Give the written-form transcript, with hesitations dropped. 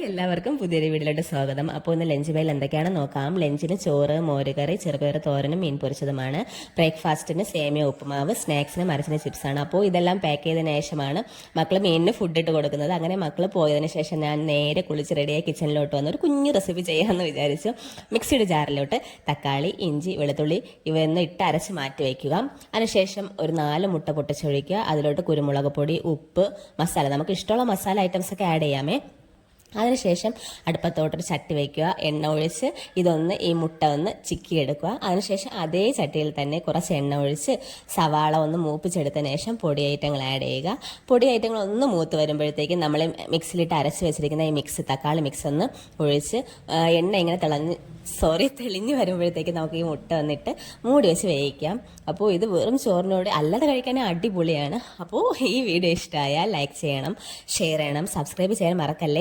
എല്ലാവർക്കും പുതിയൊരു വീഡിയോയിലോട്ട് സ്വാഗതം. അപ്പോൾ ഇന്ന് ലഞ്ച് ബെയിൽ എന്തൊക്കെയാണെന്ന് നോക്കാം. ലഞ്ചിന് ചോറ്, മോരുകറി, ചെറുപയർ തോരനും മീൻ പൊരിച്ചതുമാണ്. ബ്രേക്ക്ഫാസ്റ്റിന് സേമിയ ഉപ്പുമാവ്, സ്നാക്സിന് മരച്ചിന് ചിപ്സാണ്. അപ്പോൾ ഇതെല്ലാം പാക്ക് ചെയ്തതിന് ശേഷമാണ് മക്കൾ മീനിന് ഫുഡ് ഇട്ട് കൊടുക്കുന്നത്. അങ്ങനെ മക്കൾ പോയതിന് ശേഷം ഞാൻ നേരെ കുളിച്ച് റെഡിയായി കിച്ചണിലോട്ട് വന്ന് ഒരു കുഞ്ഞു റെസിപ്പി ചെയ്യാമെന്ന് വിചാരിച്ചു. മിക്സിയുടെ ജാറിലോട്ട് തക്കാളി, ഇഞ്ചി, വെളുത്തുള്ളി ഇവയൊന്നും ഇട്ട് അരച്ച് മാറ്റി വയ്ക്കുക. അതിനുശേഷം ഒരു 4 മുട്ട പൊട്ടിച്ചൊഴിക്കുക. അതിലോട്ട് കുരുമുളക് പൊടി, ഉപ്പ്, മസാല, നമുക്ക് ഇഷ്ടമുള്ള മസാല ഐറ്റംസ് ഒക്കെ ആഡ് ചെയ്യാമേ. അതിനുശേഷം അടുപ്പത്തോട്ടൊരു ചട്ടി വയ്ക്കുക. എണ്ണ ഒഴിച്ച് ഇതൊന്ന് ഈ മുട്ട ഒന്ന് ചിക്കിയെടുക്കുക. അതിനുശേഷം അതേ ചട്ടിയിൽ തന്നെ കുറച്ച് എണ്ണ ഒഴിച്ച് സവാള ഒന്ന് മൂപ്പിച്ചെടുത്തതിന് ശേഷം പൊടി ഐറ്റങ്ങൾ ആഡ് ചെയ്യുക. പൊടി ഐറ്റങ്ങൾ ഒന്ന് മൂത്ത് വരുമ്പോഴത്തേക്കും നമ്മൾ മിക്സിയിലിട്ട് അരച്ച് വെച്ചിരിക്കുന്ന ഈ തക്കാളി മിക്സ് ഒന്ന് ഒഴിച്ച് എണ്ണ ഇങ്ങനെ തെളിഞ്ഞു വരുമ്പോഴത്തേക്ക് നമുക്ക് ഈ മുട്ട വന്നിട്ട് മൂടി വെച്ച് വേവിക്കാം. അപ്പോൾ ഇത് വെറും ചോറിനോട് അല്ലാതെ കഴിക്കാൻ അടിപൊളിയാണ്. അപ്പോൾ ഈ വീഡിയോ ഇഷ്ടമായാൽ ലൈക്ക് ചെയ്യണം, ഷെയർ ചെയ്യണം, സബ്സ്ക്രൈബ് ചെയ്യാൻ മറക്കല്ലേ.